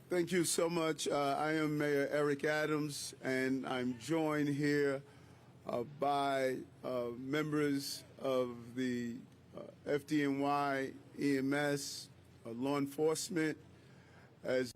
Thank you so much. I am Mayor Eric Adams, and I'm joined here by members of the FDNY, EMS, law enforcement, as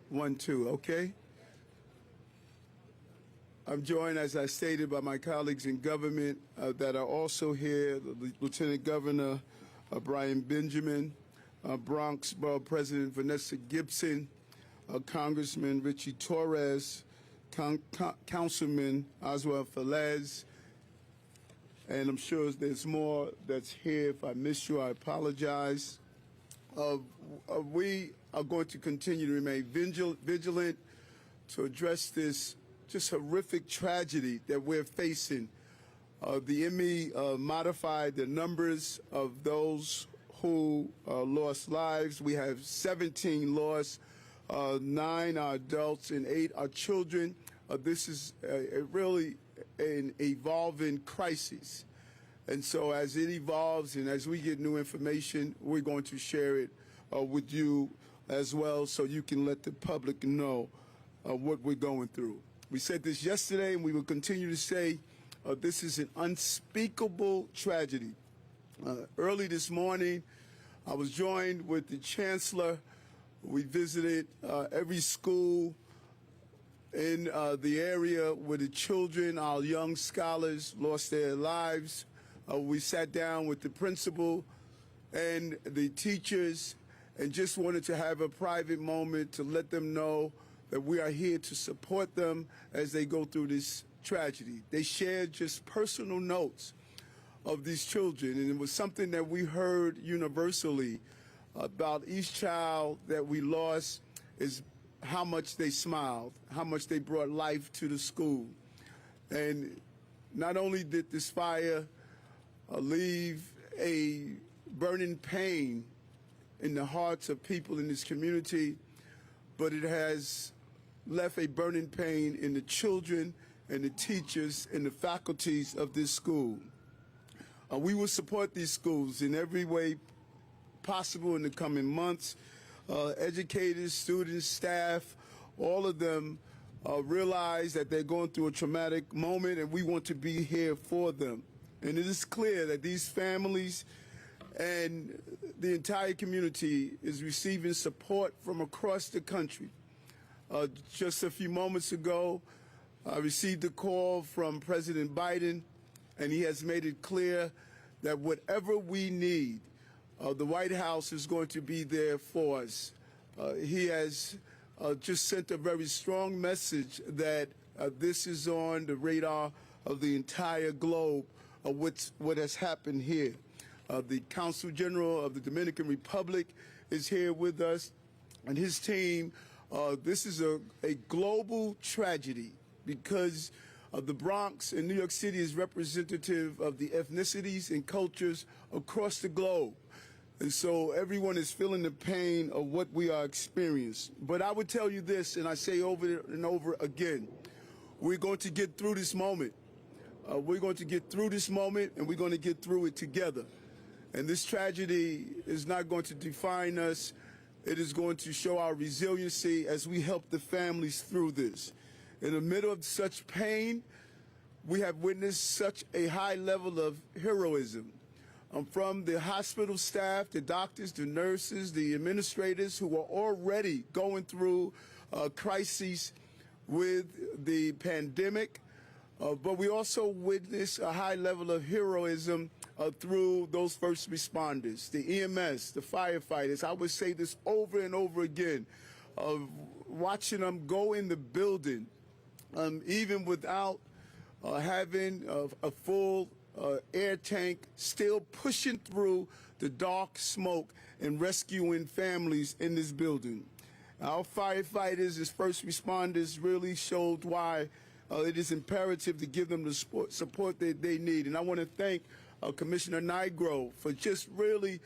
one, two, okay? I'm joined, as I stated, by my colleagues in government that are also here, the Lieutenant Governor Brian Benjamin, Bronx Borough President Vanessa Gibson, Congressman Richie Torres, Councilman Oswald Velez, and I'm sure there's more that's here. If I miss you, I apologize. We are going to continue to remain vigilant to address this just horrific tragedy that we're facing. The ME modified the numbers of those who lost lives. We have 17 lost, 9 are adults and 8 are children. This is really an evolving crisis. And so as it evolves and as we get new information, we're going to share it with you as well so you can let the public know what we're going through. We said this yesterday and we will continue to say this is an unspeakable tragedy. Early this morning, I was joined with the Chancellor. We visited every school in the area where the children, our young scholars, lost their lives. We sat down with the principal and the teachers and just wanted to have a private moment to let them know that we are here to support them as they go through this tragedy. They shared just personal notes of these children, and it was something that we heard universally about each child that we lost is how much they smiled, how much they brought life to the school. And not only did this fire leave a burning pain in the hearts of people in this community, but it has left a burning pain in the children and the teachers and the faculties of this school. We will support these schools in every way possible in the coming months. Educators, students, staff, all of them realize that they're going through a traumatic moment, and we want to be here for them. And it is clear that these families and the entire community is receiving support from across the country. Just a few moments ago, I received a call from President Biden, and he has made it clear that whatever we need, the White House is going to be there for us. He has just sent a very strong message that this is on the radar of the entire globe, what has happened here. The Consul General of the Dominican Republic is here with us, and his team. This is a global tragedy because the Bronx in New York City is representative of the ethnicities and cultures across the globe. And so everyone is feeling the pain of what we are experiencing. But I would tell you this, and I say over and over again, we're going to get through this moment. We're going to get through this moment, and we're going to get through it together. And this tragedy is not going to define us. It is going to show our resiliency as we help the families through this. In the middle of such pain, we have witnessed such a high level of heroism. From the hospital staff, the doctors, the nurses, the administrators who are already going through crises with the pandemic. But we also witness a high level of heroism through those first responders, the EMS, the firefighters. I would say this over and over again, watching them go in the building, even without having a full air tank, still pushing through the dark smoke and rescuing families in this building. Our firefighters as first responders really showed why it is imperative to give them the support that they need. And I want to thank Commissioner Nigro for just really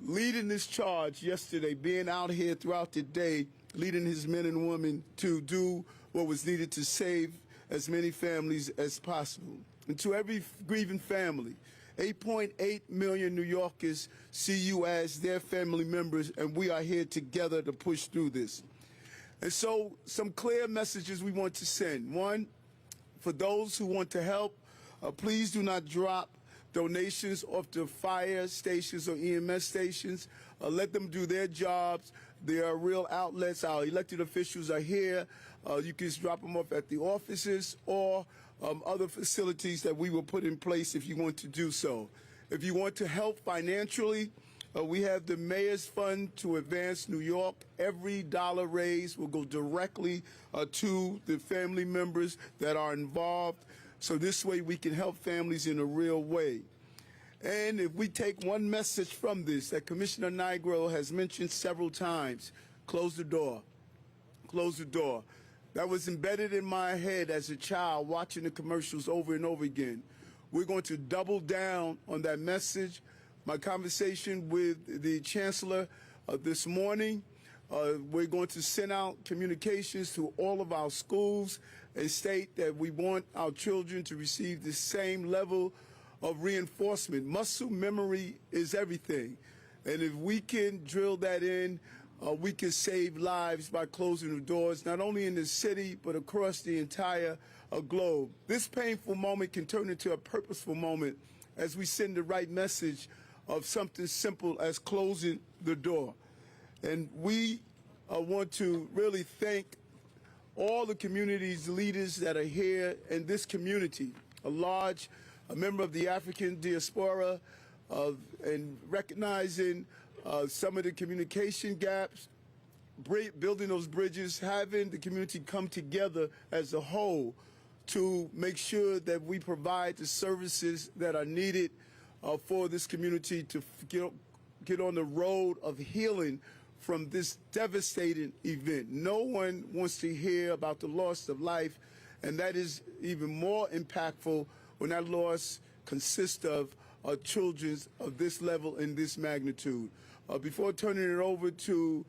leading this charge yesterday, being out here throughout the day, leading his men and women to do what was needed to save as many families as possible. And to every grieving family, 8.8 million New Yorkers see you as their family members, and we are here together to push through this. And so some clear messages we want to send. One, for those who want to help, please do not drop donations off the fire stations or EMS stations. Let them do their jobs. There are real outlets. Our elected officials are here. You can just drop them off at the offices or other facilities that we will put in place if you want to do so. If you want to help financially, we have the Mayor's Fund to Advance New York. Every dollar raised will go directly to the family members that are involved. So this way we can help families in a real way. And if we take one message from this that Commissioner Nigro has mentioned several times, close the door. Close the door. That was embedded in my head as a child watching the commercials over and over again. We're going to double down on that message. My conversation with the Chancellor this morning, we're going to send out communications to all of our schools and state that we want our children to receive the same level of reinforcement. Muscle memory is everything. And if we can drill that in, we can save lives by closing the doors, not only in the city, but across the entire globe. This painful moment can turn into a purposeful moment as we send the right message of something simple as closing the door. And we want to really thank all the community's leaders that are here in this community, a member of the African diaspora, and recognizing some of the communication gaps, building those bridges, having the community come together as a whole to make sure that we provide the services that are needed for this community to get on the road of healing from this devastating event. No one wants to hear about the loss of life, and that is even more impactful when that loss consists of children of this level and this magnitude. Before turning it over to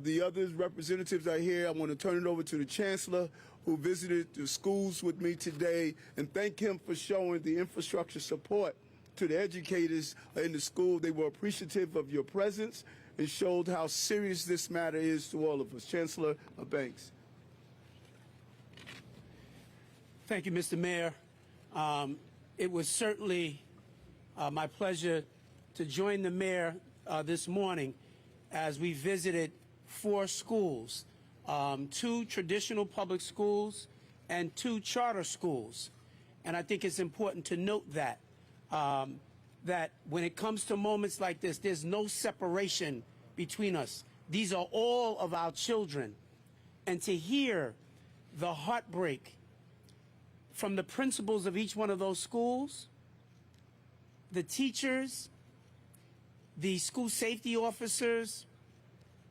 the other representatives are here, I want to turn it over to the Chancellor, who visited the schools with me today, and thank him for showing the infrastructure support to the educators in the school. They were appreciative of your presence and showed how serious this matter is to all of us. Chancellor Banks. Thank you, Mr. Mayor. It was certainly my pleasure to join the mayor this morning as we visited 4 schools, 2 traditional public schools and 2 charter schools. And I think it's important to note that that when it comes to moments like this, there's no separation between us. These are all of our children. And to hear the heartbreak from the principals of each one of those schools, the teachers, the school safety officers,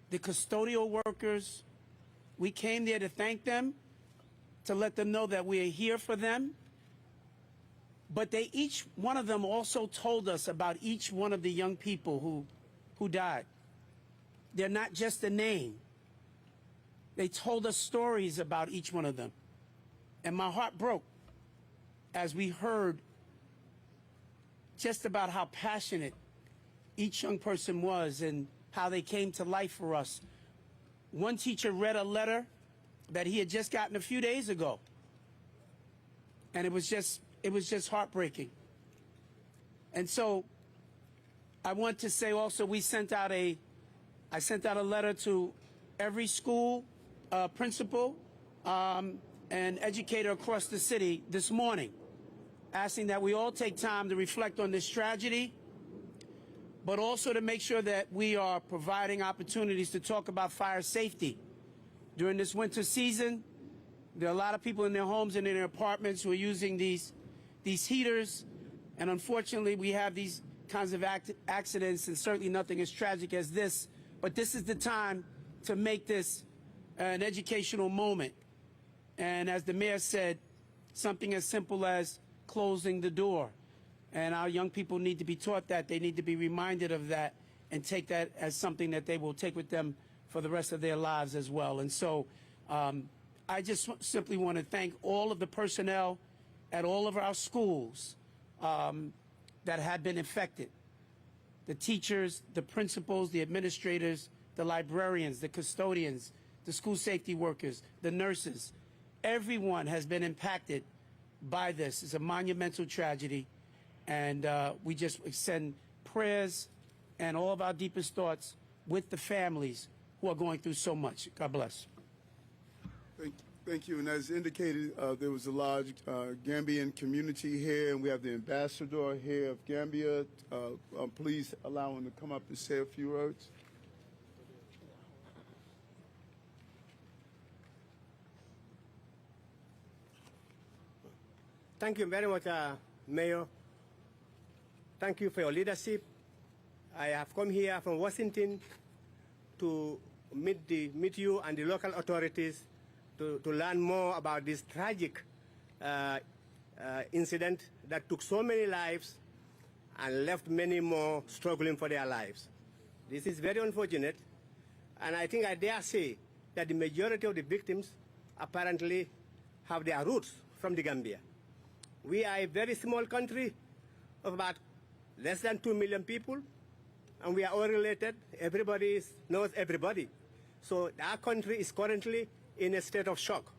the custodial workers, we came there to thank them, to let them know that we are here for them. But they each one of them also told us about each one of the young people who died. They're not just a name. They told us stories about each one of them. And my heart broke as we heard just about how passionate each young person was and how they came to life for us. One teacher read a letter that he had just gotten a few days ago. And it was just heartbreaking. And so I want to say also I sent out a letter to every school principal and educator across the city this morning, asking that we all take time to reflect on this tragedy, but also to make sure that we are providing opportunities to talk about fire safety. During this winter season, there are a lot of people in their homes and in their apartments who are using these heaters, and unfortunately we have these kinds of accidents, and certainly nothing as tragic as this, but this is the time to make this an educational moment. And as the mayor said, something as simple as closing the door. And our young people need to be taught that. They need to be reminded of that and take that as something that they will take with them for the rest of their lives as well. And so I just simply want to thank all of the personnel at all of our schools that have been affected. The teachers, the principals, the administrators, the librarians, the custodians, the school safety workers, the nurses. Everyone has been impacted by this. It's a monumental tragedy, and we just send prayers and all of our deepest thoughts with the families who are going through so much. God bless. Thank you. And as indicated, there was a large Gambian community here, and we have the ambassador here of Gambia. Please allow him to come up and say a few words. Thank you very much, Mayor. Thank you for your leadership. I have come here from Washington to meet you and the local authorities to learn more about this tragic incident that took so many lives and left many more struggling for their lives. This is very unfortunate, and I think I dare say that the majority of the victims apparently have their roots from the Gambia. We are a very small country of about less than 2 million people, and we are all related. Everybody knows everybody. So our country is currently in a state of shock.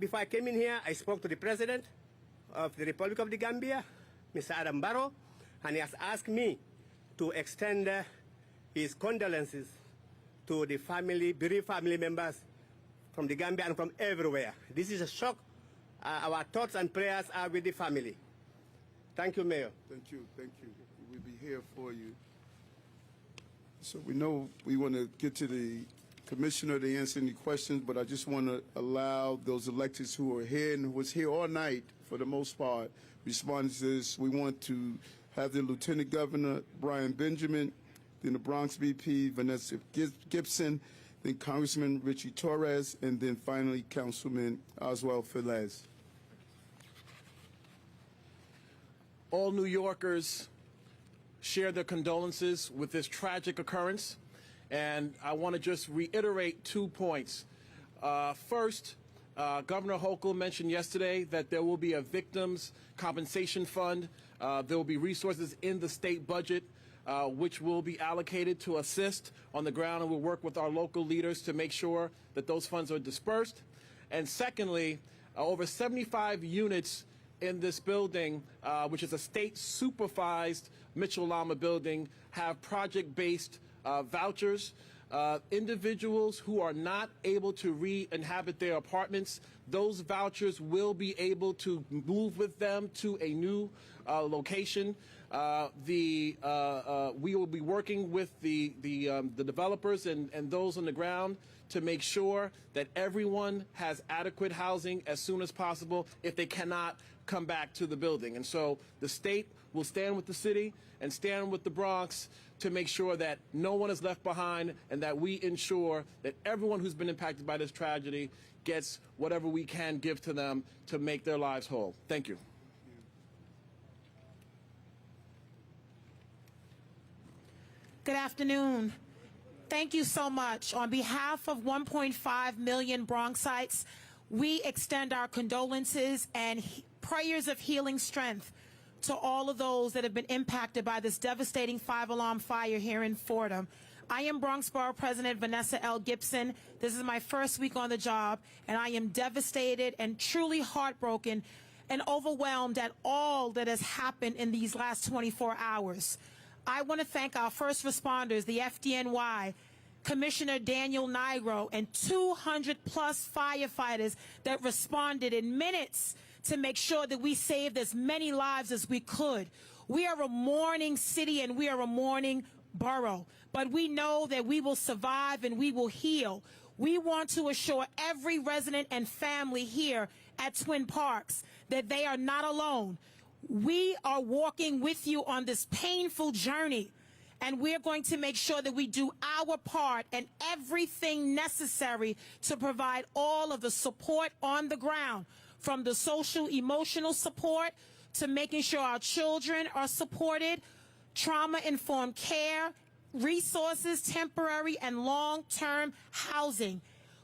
Before I came in here, I spoke to the President of the Republic of the Gambia, Mr. Adam Barrow, and he has asked me to extend his condolences to the bereaved family members from the Gambia and from everywhere. This is a shock. Our thoughts and prayers are with the family. Thank you, Mayor. Thank you. Thank you. We'll be here for you. So we know we want to get to the commissioner to answer any questions, but I just want to allow those electeds who are here and who was here all night, for the most part, respond to this. We want to have the Lieutenant Governor, Brian Benjamin, then the Bronx VP, Vanessa Gibson, then Congressman Richie Torres, and then finally Councilman Oswald Velez. All New Yorkers share their condolences with this tragic occurrence, and I want to just reiterate 2 points. First, Governor Hochul mentioned yesterday that there will be a victims compensation fund. There will be resources in the state budget which will be allocated to assist on the ground, and we'll work with our local leaders to make sure that those funds are dispersed. And secondly, over 75 units in this building, which is a state-supervised Mitchell-Lama building, have project-based vouchers. Individuals who are not able to re-inhabit their apartments, those vouchers will be able to move with them to a new location. We will be working with the developers and those on the ground to make sure that everyone has adequate housing as soon as possible if they cannot come back to the building. And so the state will stand with the city and stand with the Bronx to make sure that no one is left behind and that we ensure that everyone who's been impacted by this tragedy gets whatever we can give to them to make their lives whole. Thank you. Good afternoon. Thank you so much. On behalf of 1.5 million Bronxites, we extend our condolences and prayers of healing strength to all of those that have been impacted by this devastating 5-alarm fire here in Fordham. I am Bronx Borough President Vanessa L. Gibson. This is my first week on the job, and I am devastated and truly heartbroken and overwhelmed at all that has happened in these last 24 hours. I want to thank our first responders, the FDNY, Commissioner Daniel Nigro, and 200-plus firefighters that responded in minutes to make sure that we saved as many lives as we could. We are a mourning city and we are a mourning borough, but we know that we will survive and we will heal. We want to assure every resident and family here at Twin Parks that they are not alone. We are walking with you on this painful journey, And we're going to make sure that we do our part and everything necessary to provide all of the support on the ground, from the social, emotional support to making sure our children are supported, trauma-informed care, resources, temporary and long-term housing.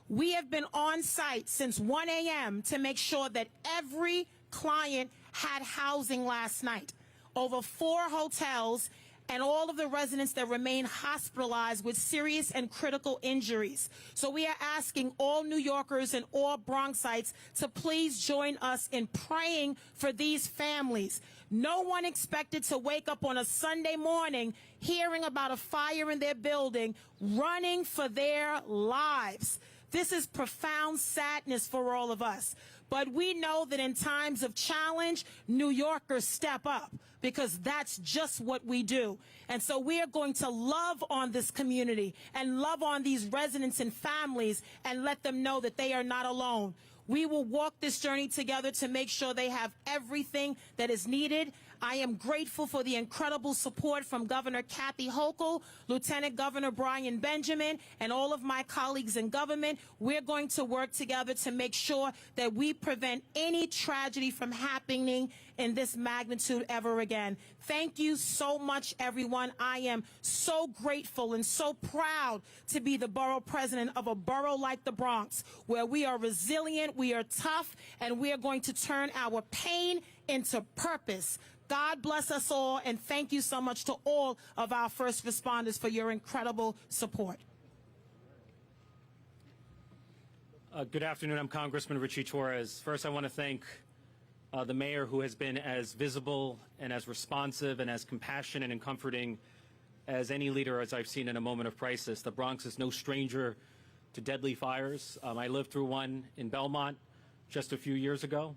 We have been on site since 1 a.m. to make sure that every client had housing last night. Over 4 hotels and all of the residents that remain hospitalized with serious and critical injuries. So we are asking all New Yorkers and all Bronxites to please join us in praying for these families. No one expected to wake up on a Sunday morning hearing about a fire in their building, running for their lives. This is profound sadness for all of us. But we know that in times of challenge, New Yorkers step up, because that's just what we do. And so we are going to love on this community and love on these residents and families and let them know that they are not alone. We will walk this journey together to make sure they have everything that is needed. I am grateful for the incredible support from Governor Kathy Hochul, Lieutenant Governor Brian Benjamin, and all of my colleagues in government. We're going to work together to make sure that we prevent any tragedy from happening in this magnitude ever again. Thank you so much, everyone. I am so grateful and so proud to be the borough president of a borough like the Bronx, where we are resilient, we are tough, and we are going to turn our pain into purpose. God bless us all, and thank you so much to all of our first responders for your incredible support. Good afternoon. I'm Congressman Richie Torres. First, I want to thank the mayor, who has been as visible and as responsive and as compassionate and comforting as any leader as I've seen in a moment of crisis. The Bronx is no stranger to deadly fires. I lived through one in Belmont just a few years ago.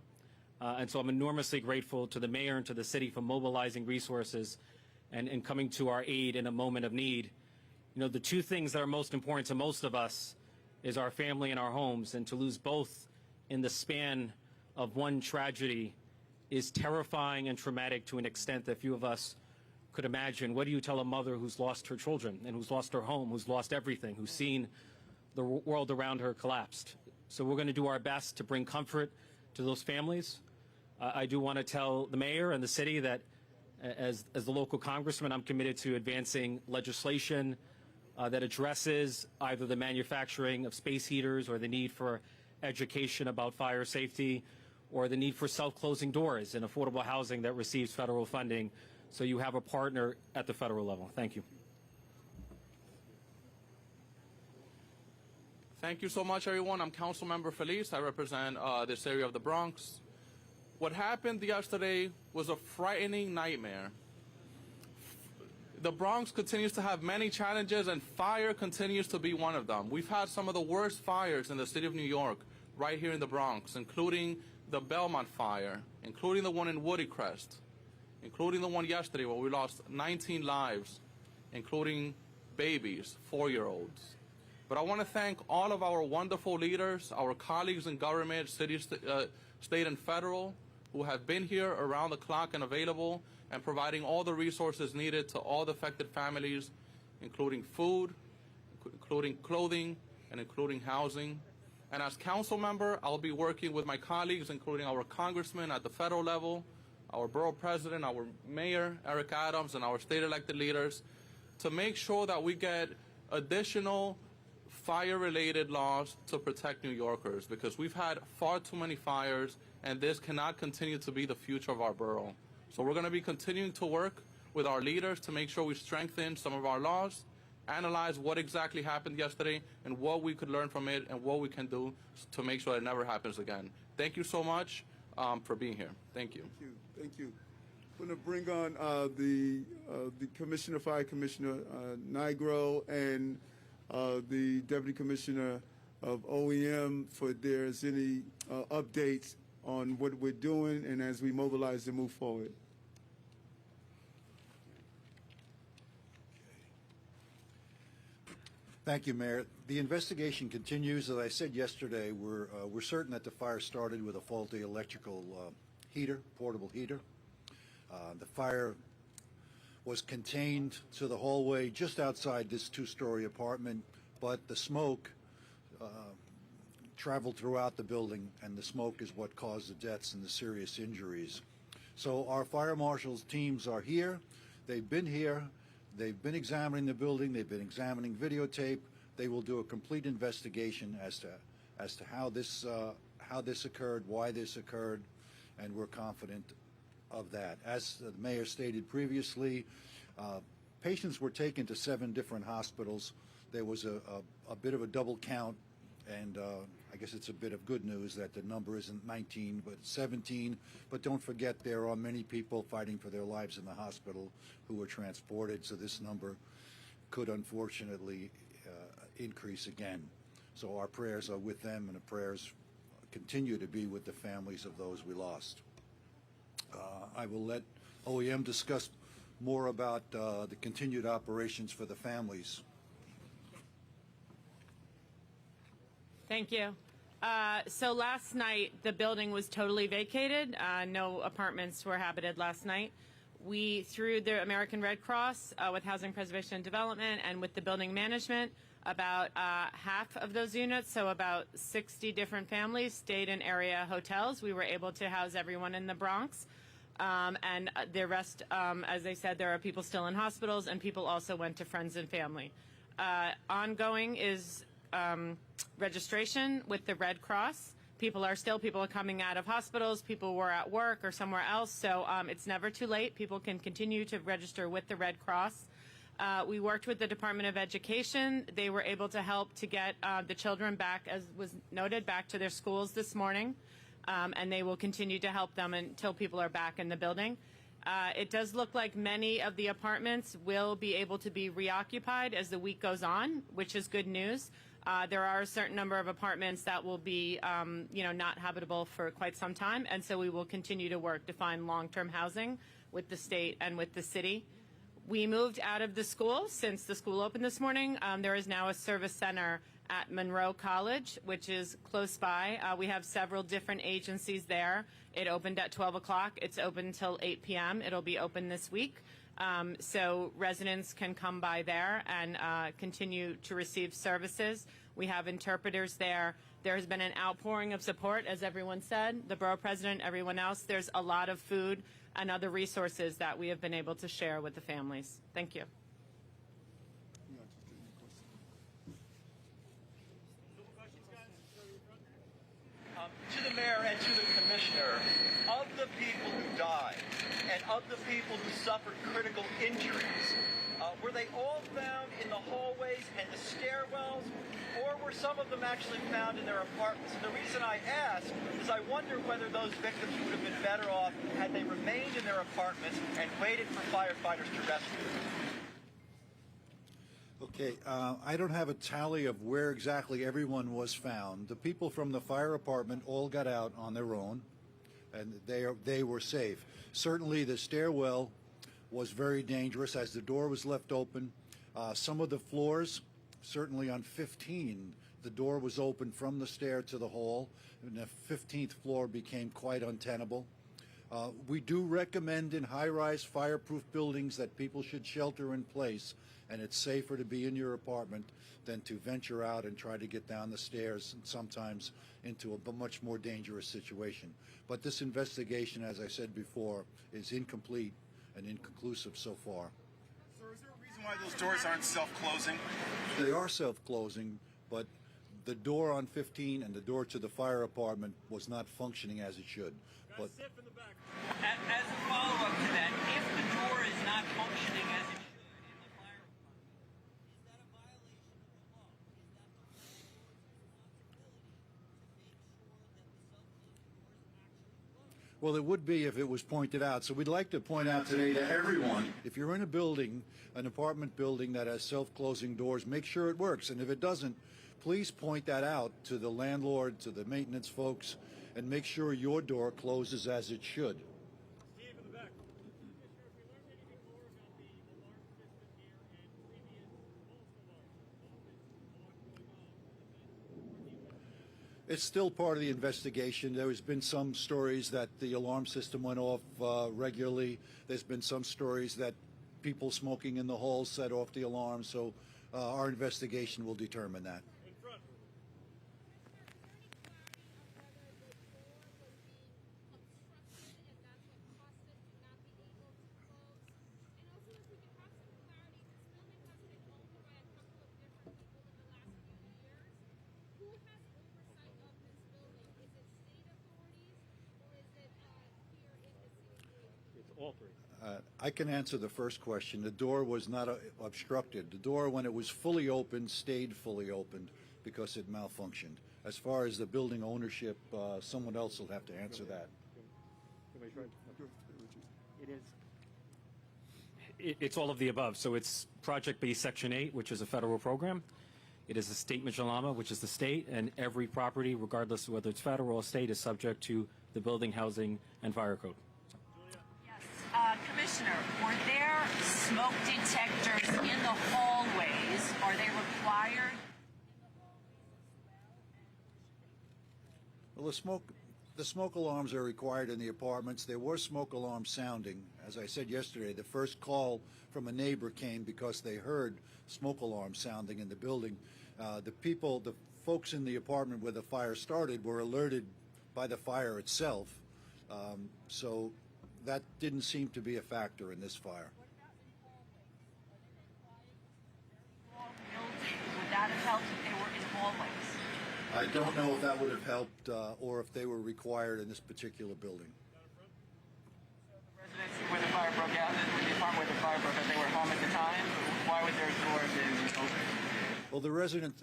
And so I'm enormously grateful to the mayor and to the city for mobilizing resources and coming to our aid in a moment of need. You know, the two things that are most important to most of us is our family and our homes, and to lose both in the span of one tragedy is terrifying and traumatic to an extent that few of us could imagine. What do you tell a mother who's lost her children and who's lost her home, who's lost everything, who's seen the world around her collapsed? So we're going to do our best to bring comfort to those families. I do want to tell the mayor and the city that as the local congressman, I'm committed to advancing legislation that addresses either the manufacturing of space heaters or the need for education about fire safety or the need for self-closing doors in affordable housing that receives federal funding, so you have a partner at the federal level. Thank you. Thank you so much, everyone. I'm Councilmember Feliz. I represent this area of the Bronx. What happened yesterday was a frightening nightmare. The Bronx continues to have many challenges, and fire continues to be one of them. We've had some of the worst fires in the city of New York right here in the Bronx, including the Belmont fire, including the one in Woody Crest, including the one yesterday where we lost 19 lives, including babies, 4-year-olds. But I want to thank all of our wonderful leaders, our colleagues in government, city, state, and federal, who have been here around the clock and available and providing all the resources needed to all the affected families, including food, including clothing, and including housing. And as council member, I'll be working with my colleagues, including our congressman at the federal level, our borough president, our mayor, Eric Adams, and our state elected leaders, to make sure that we get additional fire-related laws to protect New Yorkers, because we've had far too many fires, and this cannot continue to be the future of our borough. So we're going to be continuing to work with our leaders to make sure we strengthen some of our laws, analyze what exactly happened yesterday and what we could learn from it and what we can do to make sure it never happens again. Thank you so much for being here. Thank you. Thank you. Thank you. I'm going to bring on the Commissioner, Fire Commissioner Nigro, and the Deputy Commissioner of OEM for if there's any updates on what we're doing and as we mobilize to move forward. Thank you, Mayor. The investigation continues. As I said yesterday, we're certain that the fire started with a faulty electrical heater, portable heater. The fire was contained to the hallway just outside this two-story apartment, but the smoke traveled throughout the building, and the smoke is what caused the deaths and the serious injuries. So our fire marshal's teams are here. They've been here. They've been examining the building. They've been examining videotape. They will do a complete investigation as to how this occurred, why this occurred, and we're confident of that. As the mayor stated previously, patients were taken to 7 different hospitals. There was a bit of a double count, and I guess it's a bit of good news that the number isn't 19 but 17. But don't forget, there are many people fighting for their lives in the hospital who were transported, so this number could unfortunately increase again. So our prayers are with them, and the prayers continue to be with the families of those we lost. I will let OEM discuss more about the continued operations for the families. Thank you. So last night, the building was totally vacated. No apartments were habited last night. We, through the American Red Cross, with Housing Preservation and Development, and with the building management, about half of those units, so about 60 different families, stayed in area hotels. We were able to house everyone in the Bronx. And the rest, as they said, there are people still in hospitals, and people also went to friends and family. Ongoing is registration with the Red Cross. People are coming out of hospitals, people were at work or somewhere else, so it's never too late. People can continue to register with the Red Cross. We worked with the Department of Education. They were able to help to get the children back, as was noted, back to their schools this morning, and they will continue to help them until people are back in the building. It does look like many of the apartments will be able to be reoccupied as the week goes on, which is good news. There are a certain number of apartments that will be, not habitable for quite some time, and so we will continue to work to find long-term housing with the state and with the city. We moved out of the school since the school opened this morning. There is now a service center at Monroe College, which is close by. We have several different agencies there. It opened at 12 o'clock. It's open until 8 p.m. It'll be open this week. So residents can come by there and continue to receive services. We have interpreters there. There has been an outpouring of support, as everyone said, the borough president, everyone else. There's a lot of food and other resources that we have been able to share with the families. Thank you. To the mayor and to the commissioner, of the people who died and of the people who suffered critical injuries, were they all found in the hallways and the stairwells, or were some of them actually found in their apartments? And the reason I ask is I wonder whether those victims would have been better off had they remained in their apartments and waited for firefighters to rescue them. Okay, I don't have a tally of where exactly everyone was found. The people from the fire department all got out on their own, and they were safe. Certainly the stairwell was very dangerous as the door was left open. Some of the floors, certainly on 15, the door was open from the stair to the hall, and the 15th floor became quite untenable. We do recommend in high-rise fireproof buildings that people should shelter in place, and it's safer to be in your apartment than to venture out and try to get down the stairs and sometimes into a much more dangerous situation. But this investigation, as I said before, is incomplete and inconclusive so far. Sir, is there a reason why those doors aren't self-closing? They are self-closing, but the door on 15 and the door to the fire apartment was not functioning as it should. But As a follow-up to that, if the door is not functioning as it should in the fire department, is that a violation of the law? Is that the responsibility to make sure that the self-closing doors actually close? well, it would be if it was pointed out. So we'd like to point out today to everyone, if you're in a building, an apartment building that has self-closing doors, make sure it works. And if it doesn't, please point that out to the landlord, to the maintenance folks, and make sure your door closes as it should. Steve in the back. Commissioner, if we learned anything more about the alarm system here and previous false alarms, It's still part of the investigation. There has been some stories that the alarm system went off regularly. There's been some stories that people smoking in the halls set off the alarm. So our investigation will determine that. In front. It's all three. I can answer the first question. The door was not obstructed. The door, when it was fully opened, stayed fully opened because it malfunctioned. As far as the building ownership, someone else will have to answer that. It's all of the above. So it's Project B Section 8, which is a federal program. It is the state Majolama, which is the state, and every property, regardless of whether it's federal or state, is subject to the Building, Housing, and Fire Code. Commissioner, were there smoke detectors in the hallways? Are they required? Well, the smoke alarms are required in the apartments. There were smoke alarms sounding. As I said yesterday, the first call from a neighbor came because they heard smoke alarms sounding in the building. The folks in the apartment where the fire started were alerted by the fire itself. So that didn't seem to be a factor in this fire. Would that have helped if they were in hallways? I don't know if that would have helped or if they were required in this particular building. Residents where the fire broke out, the apartment where the fire broke out, they were home at the time. Why was their door open? Well, the resident,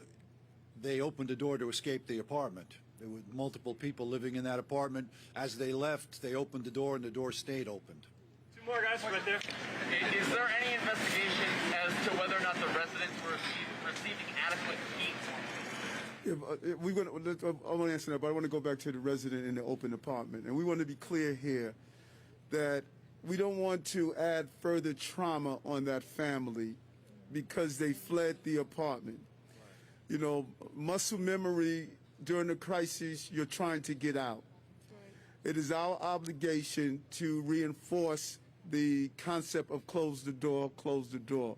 they opened the door to escape the apartment. There were multiple people living in that apartment. As they left, they opened the door and the door stayed opened. Two more guys right there. Is there any investigation as to whether or not the residents were receiving adequate heat? I want to answer that, but I want to go back to the resident in the open apartment. And we want to be clear here that we don't want to add further trauma on that family because they fled the apartment. You know, muscle memory during a crisis, you're trying to get out. It is our obligation to reinforce the concept of close the door, close the door.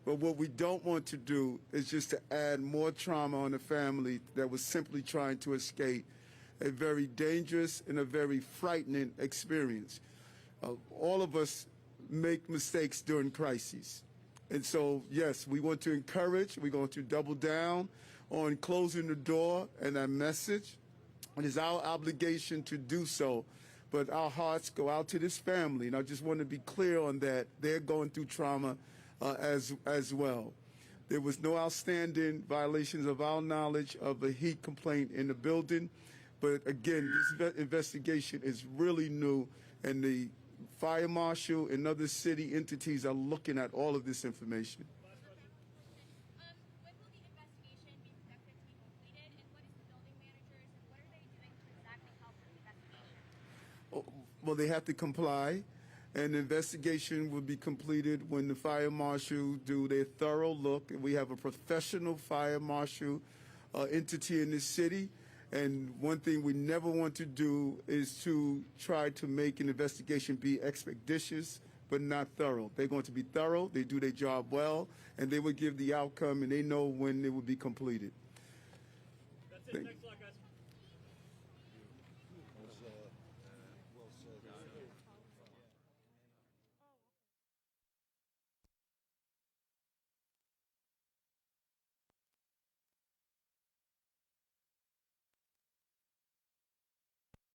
But what we don't want to do is just to add more trauma on a family that was simply trying to escape a very dangerous and a very frightening experience. All of us make mistakes during crises. And so, yes, we want to encourage, we're going to double down on closing the door and that message. It is our obligation to do so. But our hearts go out to this family, and I just want to be clear on that. They're going through trauma as well. There was no outstanding violations of our knowledge of a heat complaint in the building. But again, this investigation is really new, and the fire marshal and other city entities are looking at all of this information. When will the investigation be conducted to be completed, and what is the building managers, and what are they doing to exactly help with the investigation? Well, they have to comply, and the investigation will be completed when the fire marshal do their thorough look. And we have a professional fire marshal entity in this city. And one thing we never want to do is to try to make an investigation be expeditious but not thorough. They're going to be thorough, they do their job well, and they will give the outcome, and they know when it will be completed. That's it. Next